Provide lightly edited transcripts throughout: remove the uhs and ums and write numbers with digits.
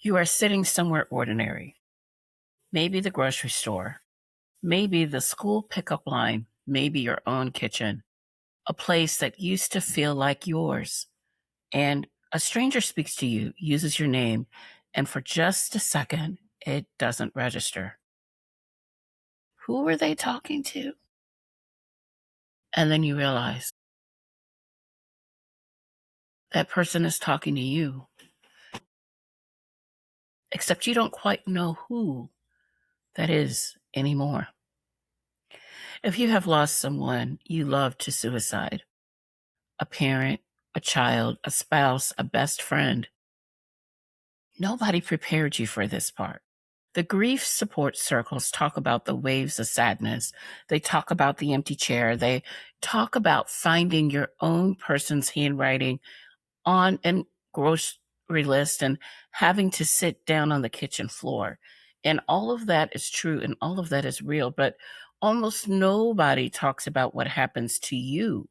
You are sitting somewhere ordinary, maybe the grocery store, maybe the school pickup line, maybe your own kitchen, a place that used to feel like yours. And a stranger speaks to you, uses your name, and for just a second, it doesn't register. Who were they talking to? And then you realize that person is talking to you, except you don't quite know who that is anymore. If you have lost someone you love to suicide, a parent, a child, a spouse, a best friend, nobody prepared you for this part. The grief support circles talk about the waves of sadness. They talk about the empty chair. They talk about finding your own person's handwriting on a grocery list and having to sit down on the kitchen floor. And all of that is true and all of that is real, but almost nobody talks about what happens to you,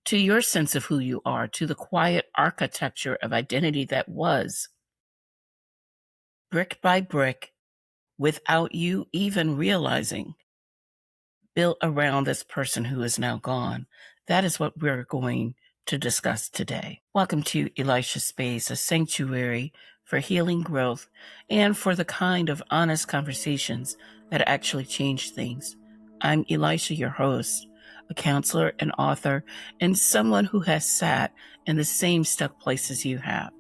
to your sense of who you are, to the quiet architecture of identity that was, brick by brick, without you even realizing, built around this person who is now gone. That is what we're going to discuss today. Welcome to Elisha Space, a sanctuary for healing growth and for the kind of honest conversations that actually change things. I'm Elisha, your host, a counselor, an author, and someone who has sat in the same stuck places you have.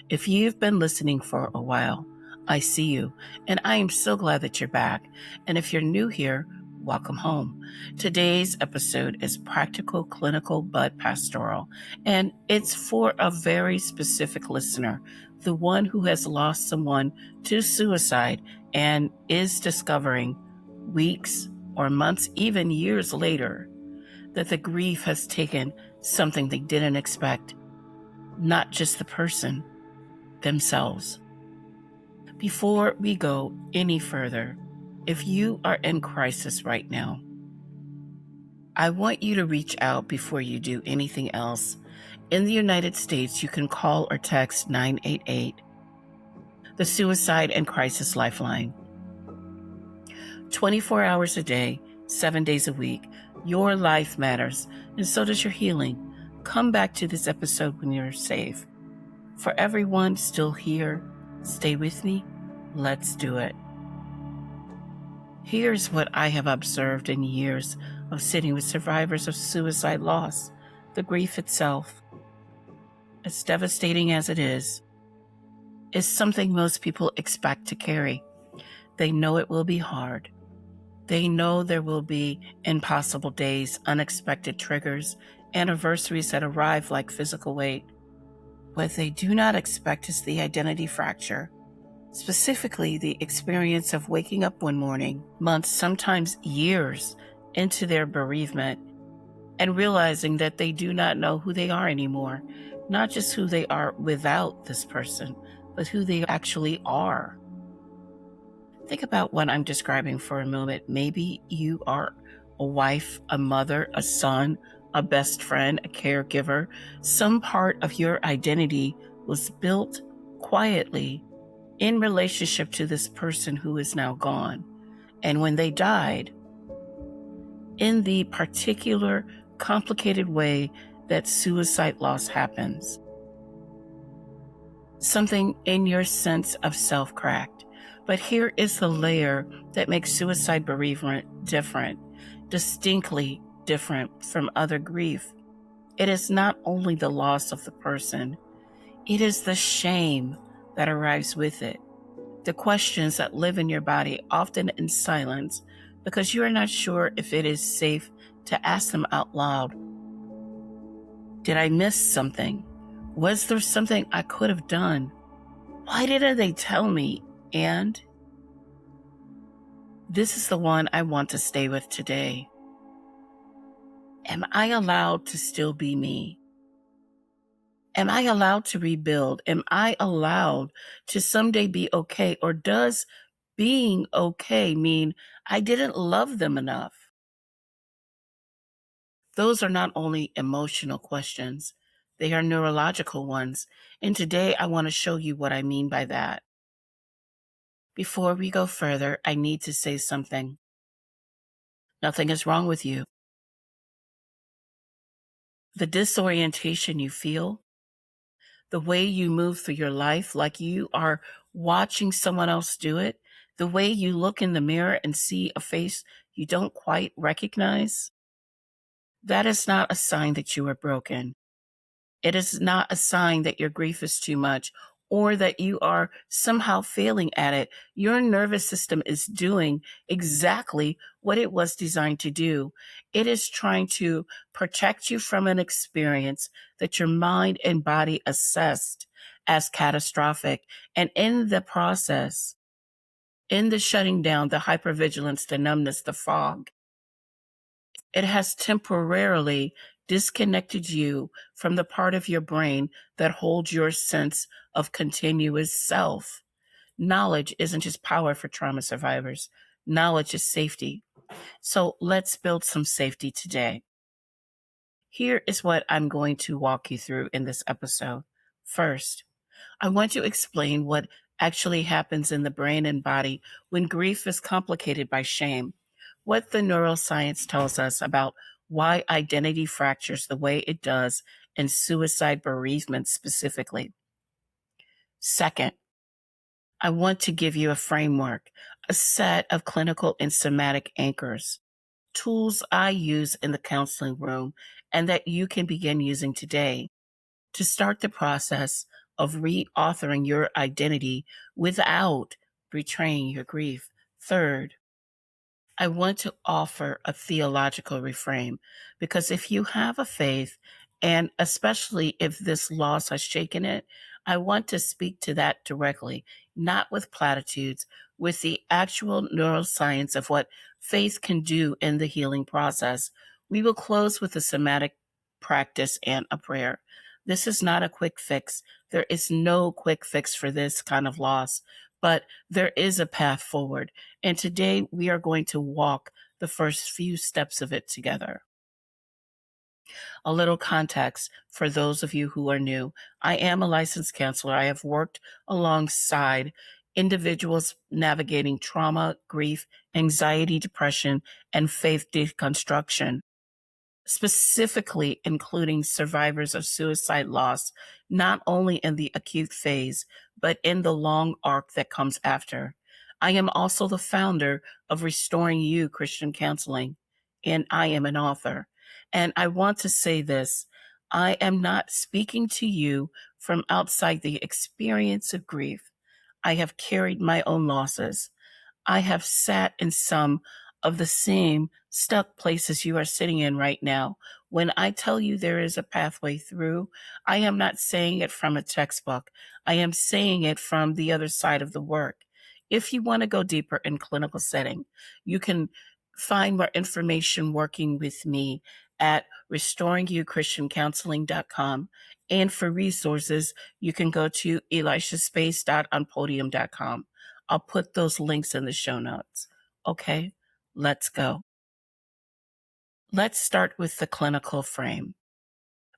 If you've been listening for a while, I see you, and I am so glad that you're back. And if you're new here, welcome home. Today's episode is practical, clinical, but pastoral, and it's for a very specific listener, the one who has lost someone to suicide and is discovering weeks or months, even years later, that the grief has taken something they didn't expect, not just the person, themselves. Before we go any further, if you are in crisis right now, I want you to reach out before you do anything else. In the United States, you can call or text 988, the Suicide and Crisis Lifeline. 24 hours a day, 7 days a week, your life matters, and so does your healing. Come back to this episode when you're safe. For everyone still here, stay with me. Let's do it. Here's what I have observed in years of sitting with survivors of suicide loss. The grief itself, as devastating as it is something most people expect to carry. They know it will be hard. They know there will be impossible days, unexpected triggers, anniversaries that arrive like physical weight. What they do not expect is the identity fracture. Specifically, the experience of waking up one morning, months, sometimes years into their bereavement, and realizing that they do not know who they are anymore, not just who they are without this person, but who they actually are. Think about what I'm describing for a moment. Maybe you are a wife, a mother, a son, a best friend, a caregiver. Some part of your identity was built quietly in relationship to this person who is now gone. And when they died, in the particular complicated way that suicide loss happens, something in your sense of self cracked. But here is the layer that makes suicide bereavement different, distinctly different from other grief. It is not only the loss of the person, it is the shame that arrives with it. The questions that live in your body, often in silence, because you are not sure if it is safe to ask them out loud. Did I miss something? Was there something I could have done? Why didn't they tell me? And this is the one I want to stay with today. Am I allowed to still be me? Am I allowed to rebuild? Am I allowed to someday be okay? Or does being okay mean I didn't love them enough? Those are not only emotional questions, They are neurological ones. And today I want to show you what I mean by that. Before we go further, I need to say something. Nothing is wrong with you. The disorientation you feel, the way you move through your life like you are watching someone else do it, the way you look in the mirror and see a face you don't quite recognize, that is not a sign that you are broken. It is not a sign that your grief is too much or that you are somehow failing at it. Your nervous system is doing exactly what it was designed to do. It is trying to protect you from an experience that your mind and body assessed as catastrophic. And in the process, in the shutting down, the hypervigilance, the numbness, the fog, it has temporarily disconnected you from the part of your brain that holds your sense of continuous self. Knowledge isn't just power for trauma survivors. Knowledge is safety. So let's build some safety today. Here is what I'm going to walk you through in this episode. First, I want to explain what actually happens in the brain and body when grief is complicated by shame, what the neuroscience tells us about why identity fractures the way it does in suicide bereavement specifically. Second, I want to give you a framework, a set of clinical and somatic anchors, tools I use in the counseling room and that you can begin using today to start the process of reauthoring your identity without betraying your grief. Third, I want to offer a theological reframe because if you have a faith, and especially if this loss has shaken it, I want to speak to that directly, not with platitudes, with the actual neuroscience of what faith can do in the healing process. We will close with a somatic practice and a prayer. This is not a quick fix. There is no quick fix for this kind of loss, but there is a path forward. And today we are going to walk the first few steps of it together. A little context for those of you who are new. I am a licensed counselor. I have worked alongside individuals navigating trauma, grief, anxiety, depression, and faith deconstruction, specifically including survivors of suicide loss, not only in the acute phase, but in the long arc that comes after. I am also the founder of Restoring You Christian Counseling, and I am an author. And I want to say this, I am not speaking to you from outside the experience of grief. I have carried my own losses. I have sat in some of the same stuck places you are sitting in right now. When I tell you there is a pathway through, I am not saying it from a textbook. I am saying it from the other side of the work. If you want to go deeper in clinical setting, you can find more information working with me at restoringyouchristiancounseling.com. And for resources, you can go to elishaspace.onpodium.com. I'll put those links in the show notes. Okay, let's go. Let's start with the clinical frame.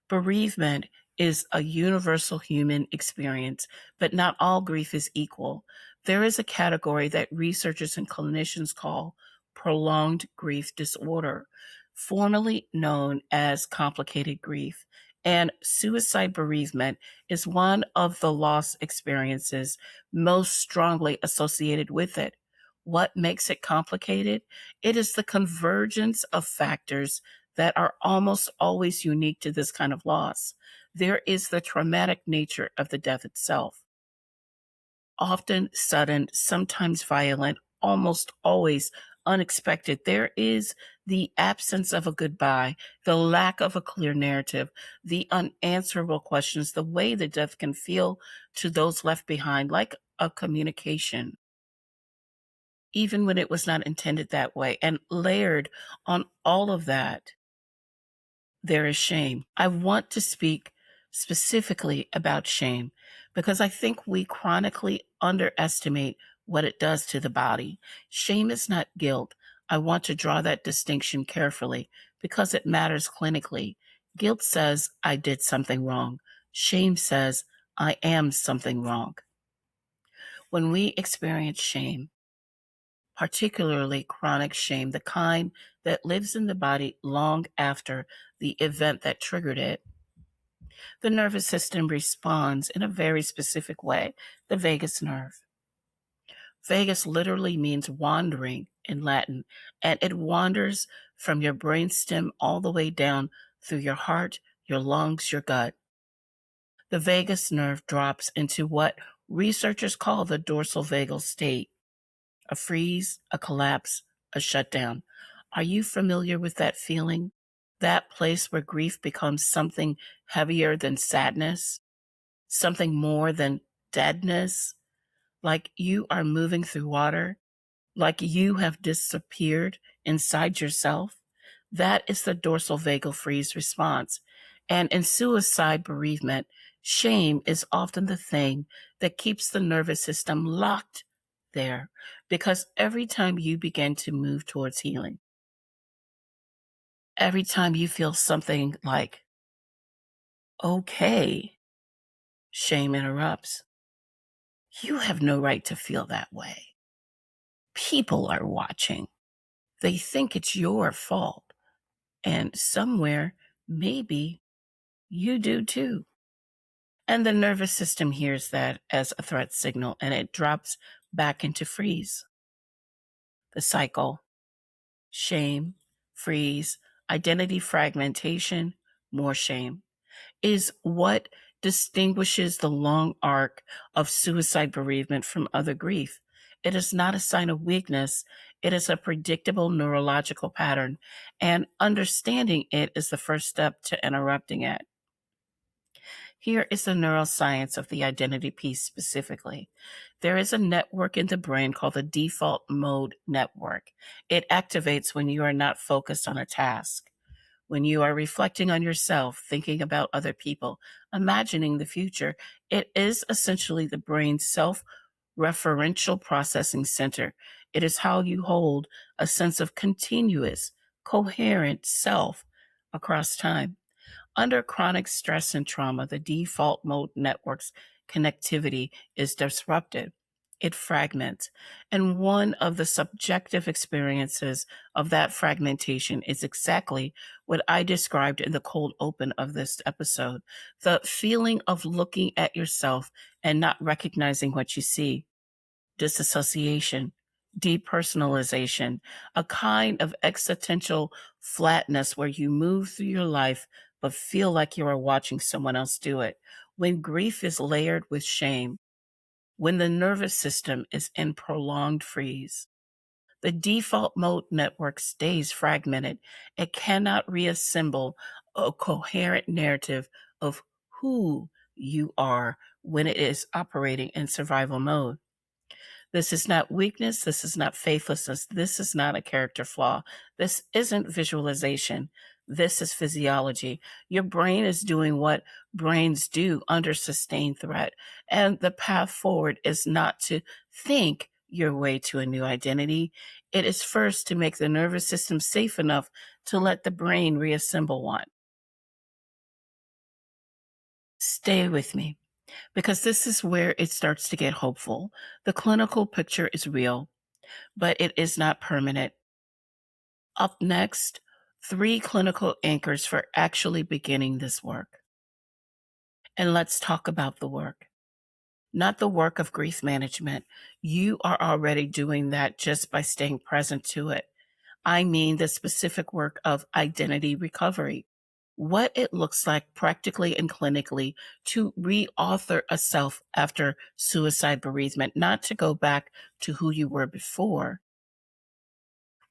Bereavement is a universal human experience, but not all grief is equal. There is a category that researchers and clinicians call prolonged grief disorder, formerly known as complicated grief. And suicide bereavement is one of the loss experiences most strongly associated with it. What makes it complicated? It is the convergence of factors that are almost always unique to this kind of loss. There is the traumatic nature of the death itself, often sudden, sometimes violent, almost always unexpected. There is the absence of a goodbye, the lack of a clear narrative, the unanswerable questions, the way the death can feel to those left behind, like a communication, even when it was not intended that way. And layered on all of that, there is shame. I want to speak specifically about shame because I think we chronically underestimate what it does to the body. Shame is not guilt. I want to draw that distinction carefully because it matters clinically. Guilt says, I did something wrong. Shame says, I am something wrong. When we experience shame, particularly chronic shame, the kind that lives in the body long after the event that triggered it, the nervous system responds in a very specific way, the vagus nerve. Vagus literally means wandering in Latin, and it wanders from your brainstem all the way down through your heart, your lungs, your gut. The vagus nerve drops into what researchers call the dorsal vagal state, a freeze, a collapse, a shutdown. Are you familiar with that feeling? That place where grief becomes something heavier than sadness, something more than deadness, like you are moving through water, like you have disappeared inside yourself. That is the dorsal vagal freeze response. And in suicide bereavement, shame is often the thing that keeps the nervous system locked there. Because every time you begin to move towards healing, every time you feel something like, okay, shame interrupts. You have no right to feel that way. People are watching. They think it's your fault. And somewhere, maybe you do too. And the nervous system hears that as a threat signal and it drops back into freeze. The cycle: shame, freeze, identity fragmentation, more shame, is what distinguishes the long arc of suicide bereavement from other grief. It is not a sign of weakness. It is a predictable neurological pattern, and understanding it is the first step to interrupting it. Here is the neuroscience of the identity piece specifically. There is a network in the brain called the default mode network. It activates when you are not focused on a task, when you are reflecting on yourself, thinking about other people, imagining the future. It is essentially the brain's self-referential processing center. It is how you hold a sense of continuous, coherent self across time. Under chronic stress and trauma, the default mode network's connectivity is disrupted. It fragments. And one of the subjective experiences of that fragmentation is exactly what I described in the cold open of this episode: the feeling of looking at yourself and not recognizing what you see, disassociation, depersonalization, a kind of existential flatness where you move through your life but feel like you are watching someone else do it. When grief is layered with shame, when the nervous system is in prolonged freeze, the default mode network stays fragmented. It cannot reassemble a coherent narrative of who you are when it is operating in survival mode. This is not weakness. This is not faithlessness. This is not a character flaw. This isn't visualization. This is physiology. Your brain is doing what brains do under sustained threat. And the path forward is not to think your way to a new identity. It is first to make the nervous system safe enough to let the brain reassemble one. Stay with me, because this is where it starts to get hopeful. The clinical picture is real, but it is not permanent. Up next, 3 clinical anchors for actually beginning this work. And let's talk about the work, not the work of grief management. You are already doing that just by staying present to it. I mean the specific work of identity recovery, what it looks like practically and clinically to reauthor a self after suicide bereavement, not to go back to who you were before,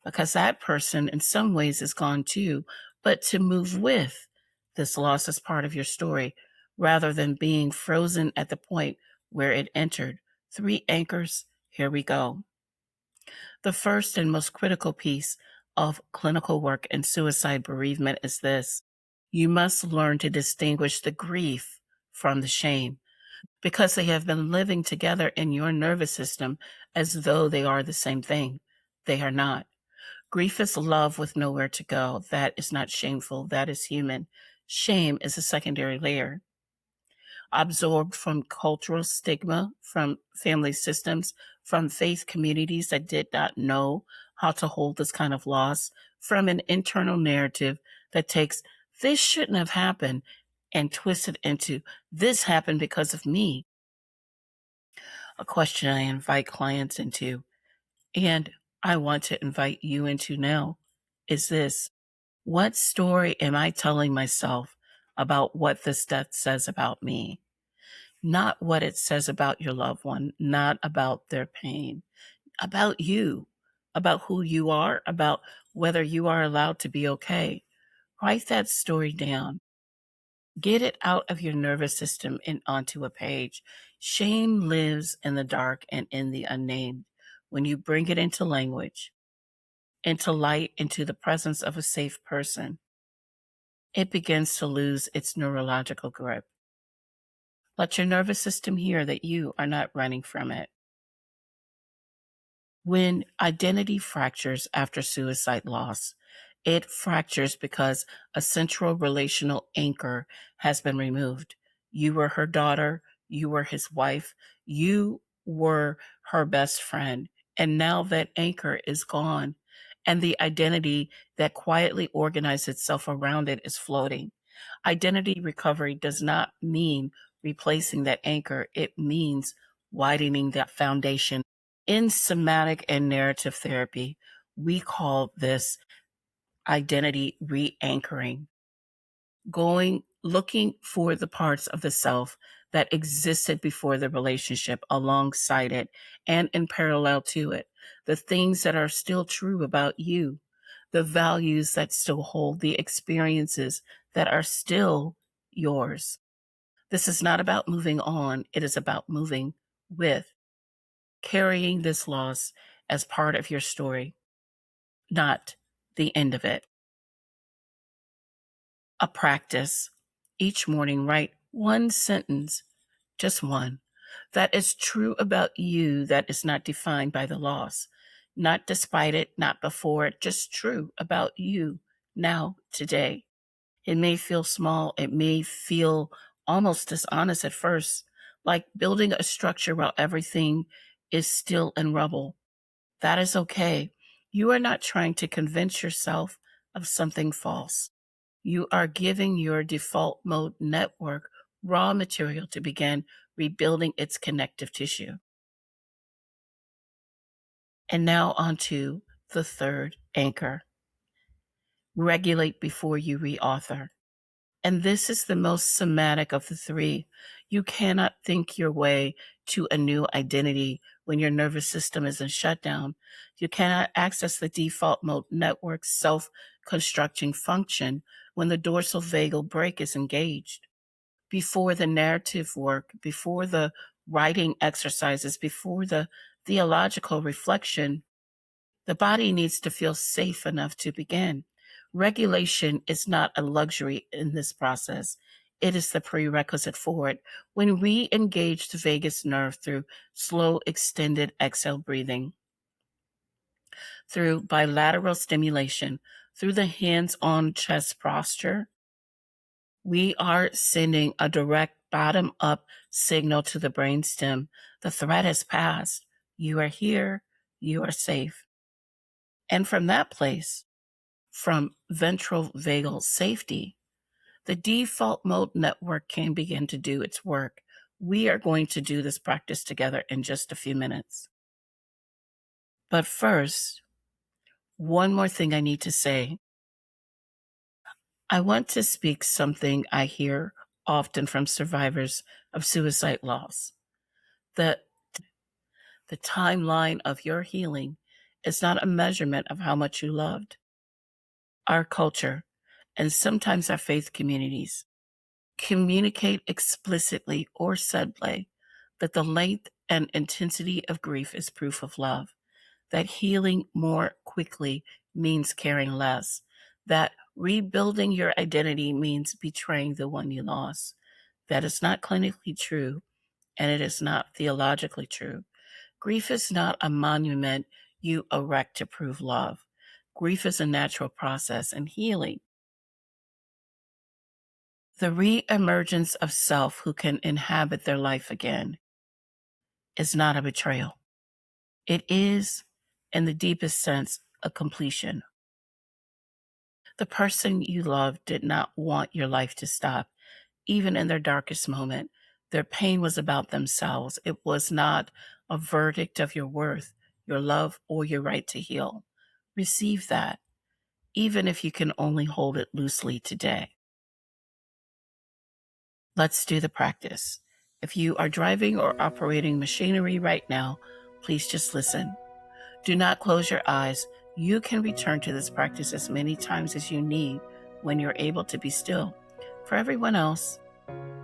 because that person in some ways is gone too, but to move with this loss as part of your story rather than being frozen at the point where it entered. 3 anchors, here we go. The first and most critical piece of clinical work in suicide bereavement is this: you must learn to distinguish the grief from the shame, because they have been living together in your nervous system as though they are the same thing. They are not. Grief is love with nowhere to go. That is not shameful. That is human. Shame is a secondary layer, absorbed from cultural stigma, from family systems, from faith communities that did not know how to hold this kind of loss, from an internal narrative that takes this shouldn't have happened and twists it into this happened because of me. A question I invite clients into, and I want to invite you into now, is this: what story am I telling myself about what this death says about me? Not what it says about your loved one, not about their pain, about you, about who you are, about whether you are allowed to be okay. Write that story down. Get it out of your nervous system and onto a page. Shame lives in the dark and in the unnamed. When you bring it into language, into light, into the presence of a safe person, it begins to lose its neurological grip. Let your nervous system hear that you are not running from it. When identity fractures after suicide loss, it fractures because a central relational anchor has been removed. You were her daughter, you were his wife, you were her best friend, and now that anchor is gone, and the identity that quietly organized itself around it is floating. Identity recovery does not mean replacing that anchor, it means widening that foundation. In somatic and narrative therapy, we call this identity re-anchoring, looking for the parts of the self that existed before the relationship, alongside it and in parallel to it, the things that are still true about you, the values that still hold, the experiences that are still yours. This is not about moving on, it is about moving with, carrying this loss as part of your story, not the end of it. A practice. Each morning, write one sentence, just one, that is true about you, that is not defined by the loss, not despite it, not before it, just true about you now, today. It may feel small, it may feel almost dishonest at first, like building a structure while everything is still in rubble. That is okay. You are not trying to convince yourself of something false. You are giving your default mode network raw material to begin rebuilding its connective tissue. And now on to the third anchor. Regulate before you reauthor. And this is the most somatic of the three. You cannot think your way to a new identity when your nervous system is in shutdown. You cannot access the default mode network's self-constructing function when the dorsal vagal brake is engaged. Before the narrative work, before the writing exercises, before the theological reflection, the body needs to feel safe enough to begin. Regulation is not a luxury in this process. It is the prerequisite for it. When we engage the vagus nerve through slow, extended exhale breathing, through bilateral stimulation, through the hands-on chest posture, we are sending a direct bottom-up signal to the brainstem. The threat has passed. You are here. You are safe. And from that place, from ventral vagal safety, the default mode network can begin to do its work. We are going to do this practice together in just a few minutes. But first, one more thing I need to say. I want to speak something I hear often from survivors of suicide loss. That the timeline of your healing is not a measurement of how much you loved. Our culture, and sometimes our faith communities, communicate explicitly or subtly that the length and intensity of grief is proof of love, that healing more quickly means caring less, that rebuilding your identity means betraying the one you lost. That is not clinically true, and it is not theologically true. Grief is not a monument you erect to prove love. Grief is a natural process, and healing The re-emergence of self who can inhabit their life again is not a betrayal. It is, in the deepest sense, a completion. The person you love did not want your life to stop, even in their darkest moment. Their pain was about themselves. It was not a verdict of your worth, your love, or your right to heal. Receive that, even if you can only hold it loosely today. Let's do the practice. If you are driving or operating machinery right now, please just listen. Do not close your eyes. You can return to this practice as many times as you need when you're able to be still. For everyone else,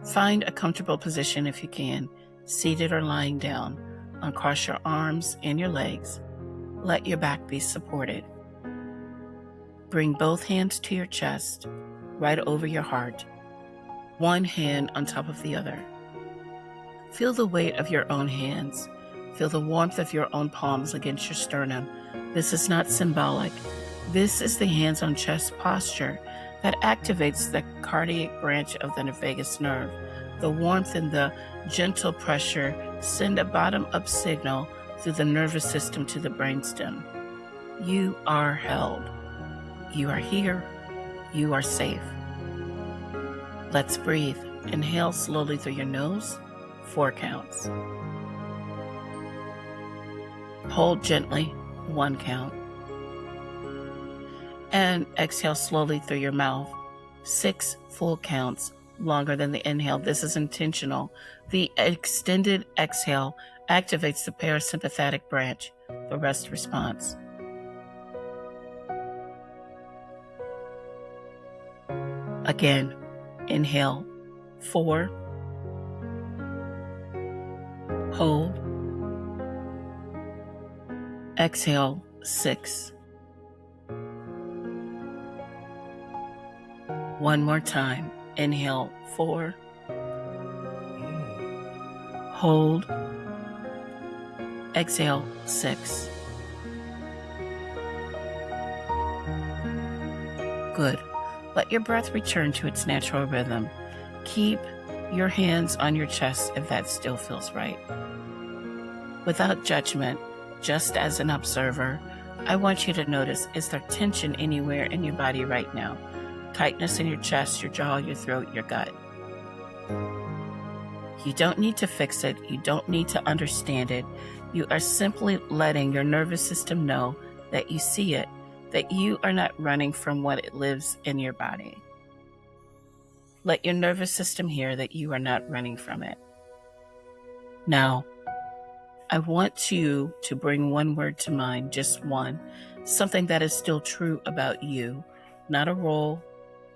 find a comfortable position if you can, seated or lying down. Uncross your arms and your legs. Let your back be supported. Bring both hands to your chest, right over your heart, one hand on top of the other. Feel the weight of your own hands. Feel the warmth of your own palms against your sternum. This is not symbolic. This is the hands on chest posture that activates the cardiac branch of the vagus nerve. The warmth and the gentle pressure send a bottom-up signal through the nervous system to the brainstem. You are held. You are here. You are safe. Let's breathe. Inhale slowly through your nose, 4 counts. Hold gently, 1 count. And exhale slowly through your mouth, 6 full counts, longer than the inhale. This is intentional. The extended exhale activates the parasympathetic branch, the rest response. Again, inhale, 4. Hold. Exhale, 6. One more time. Inhale, 4. Hold. Exhale, 6. Good. Let your breath return to its natural rhythm. Keep your hands on your chest if that still feels right. Without judgment, just as an observer, I want you to notice, is there tension anywhere in your body right now? Tightness in your chest, your jaw, your throat, your gut. You don't need to fix it. You don't need to understand it. You are simply letting your nervous system know that you see it, that you are not running from what it lives in your body. Let your nervous system hear that you are not running from it. Now, I want you to bring one word to mind, just one, something that is still true about you, not a role,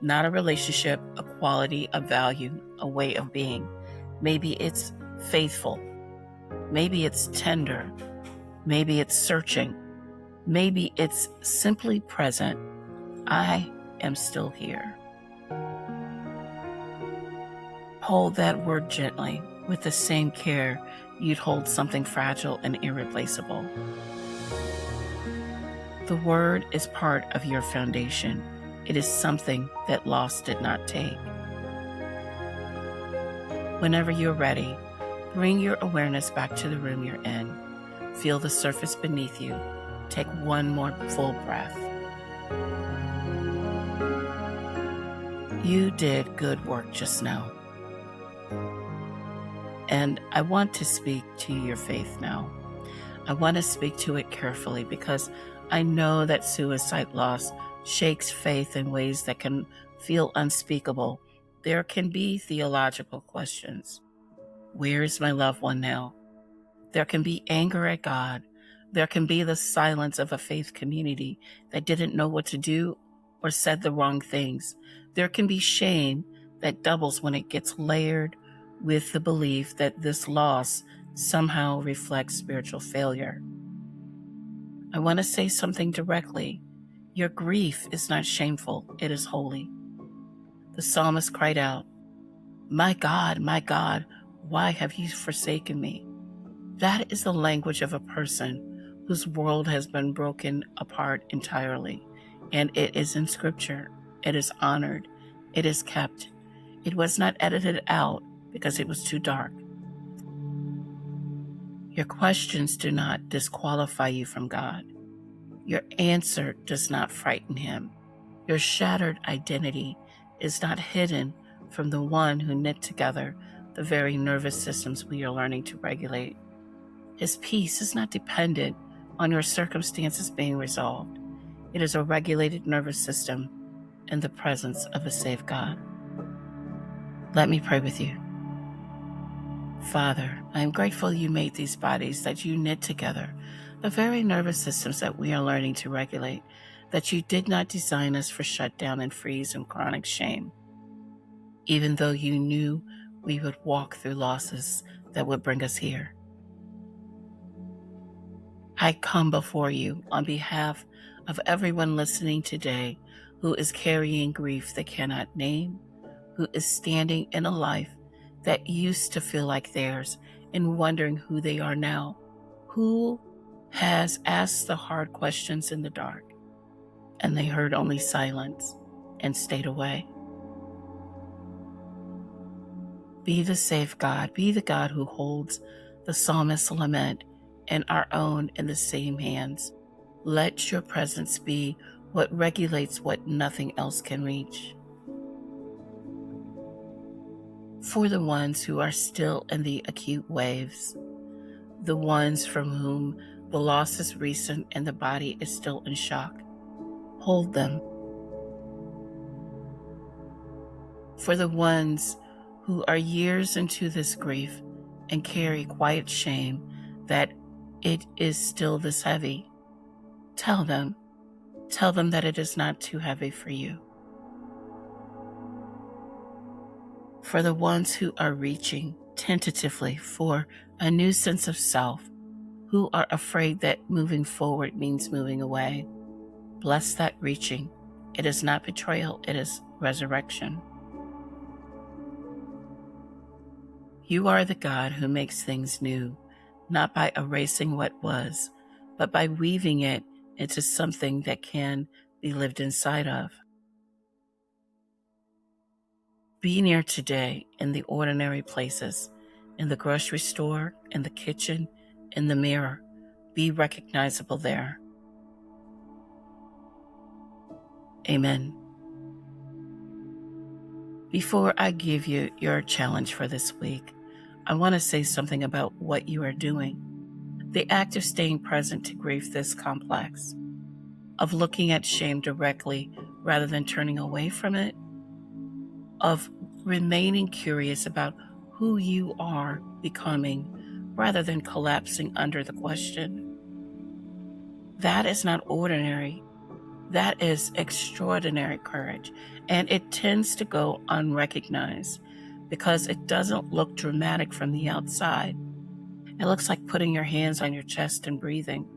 not a relationship, a quality, a value, a way of being. Maybe it's faithful. Maybe it's tender. Maybe it's searching. Maybe it's simply present. I am still here. Hold that word gently with the same care you'd hold something fragile and irreplaceable. The word is part of your foundation. It is something that loss did not take. Whenever you're ready, bring your awareness back to the room you're in. Feel the surface beneath you. Take one more full breath. You did good work just now. And I want to speak to your faith now. I want to speak to it carefully because I know that suicide loss shakes faith in ways that can feel unspeakable. There can be theological questions. Where is my loved one now? There can be anger at God. There can be the silence of a faith community that didn't know what to do or said the wrong things. There can be shame that doubles when it gets layered with the belief that this loss somehow reflects spiritual failure. I want to say something directly. Your grief is not shameful, it is holy. The psalmist cried out, my God, why have you forsaken me?" That is the language of a person whose world has been broken apart entirely, and it is in Scripture. It is honored. It is kept. It was not edited out because it was too dark. Your questions do not disqualify you from God. Your answer does not frighten him. Your shattered identity is not hidden from the one who knit together the very nervous systems we are learning to regulate. His peace is not dependent on your circumstances being resolved. It is a regulated nervous system in the presence of a safe God. Let me pray with you. Father, I am grateful you made these bodies, that you knit together the very nervous systems that we are learning to regulate, that you did not design us for shutdown and freeze and chronic shame, even though you knew we would walk through losses that would bring us here. I come before you on behalf of everyone listening today who is carrying grief they cannot name, who is standing in a life that used to feel like theirs and wondering who they are now, who has asked the hard questions in the dark and they heard only silence and stayed away. Be the safe God, be the God who holds the psalmist's lament and our own in the same hands. Let your presence be what regulates what nothing else can reach. For the ones who are still in the acute waves, the ones from whom the loss is recent and the body is still in shock, hold them. For the ones who are years into this grief and carry quiet shame that it is still this heavy, tell them that it is not too heavy for you. For the ones who are reaching tentatively for a new sense of self, who are afraid that moving forward means moving away, bless that reaching. It is not betrayal, it is resurrection. You are the God who makes things new, not by erasing what was, but by weaving it into something that can be lived inside of. Be near today in the ordinary places, in the grocery store, in the kitchen, in the mirror. Be recognizable there. Amen. Before I give you your challenge for this week, I want to say something about what you are doing. The act of staying present to grief this complex, of looking at shame directly rather than turning away from it, of remaining curious about who you are becoming rather than collapsing under the question. That is not ordinary. That is extraordinary courage, and it tends to go unrecognized because it doesn't look dramatic from the outside. It looks like putting your hands on your chest and breathing.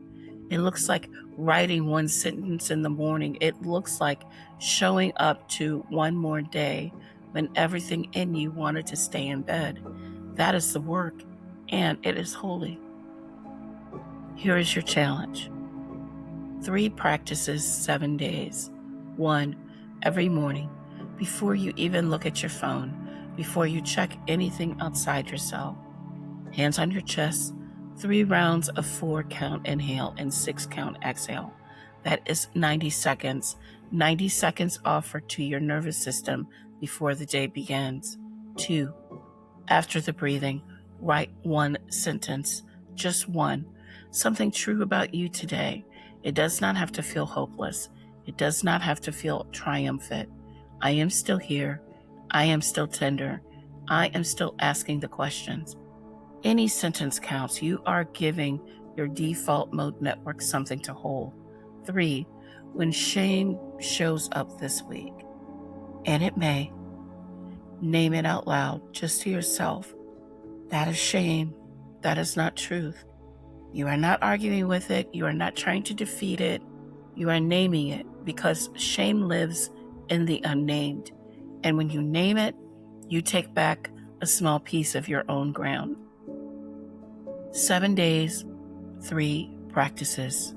It looks like writing one sentence in the morning. It looks like showing up to one more day when everything in you wanted to stay in bed. That is the work, and it is holy. Here is your challenge. 3 practices, 7 days. 1, every morning, before you even look at your phone, before you check anything outside yourself. Hands on your chest, 3 rounds of 4 count inhale and 6 count exhale. That is 90 seconds. 90 seconds offered to your nervous system before the day begins. 2, after the breathing, write 1 sentence, just 1. Something true about you today. It does not have to feel hopeless. It does not have to feel triumphant. I am still here. I am still tender. I am still asking the questions. Any sentence counts. You are giving your default mode network something to hold. 3, when shame shows up this week, and it may, name it out loud just to yourself. That is shame. That is not truth. You are not arguing with it. You are not trying to defeat it. You are naming it, because shame lives in the unnamed. And when you name it, you take back a small piece of your own ground. 7 days, 3 practices.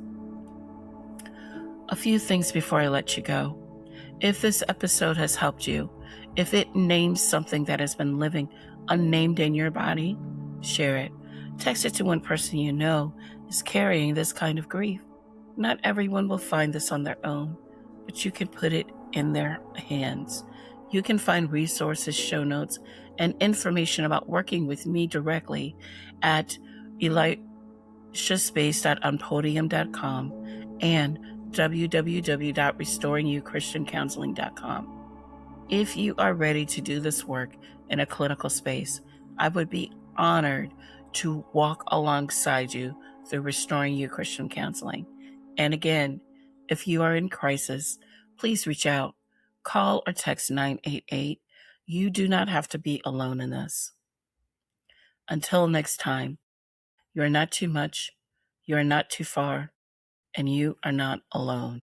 A few things before I let you go. If this episode has helped you, If it names something that has been living unnamed in your body, share it. Text it to one person you know is carrying this kind of grief. Not everyone will find this on their own, but you can put it in their hands. You can find resources, show notes, and information about working with me directly at elishaspace.unpodium.com and www.restoringyouchristiancounseling.com. If you are ready to do this work in a clinical space, I would be honored to walk alongside you through Restoring You Christian Counseling. And again, if you are in crisis, please reach out. Call or text 988. You do not have to be alone in this. Until next time, you are not too much, you are not too far, and you are not alone.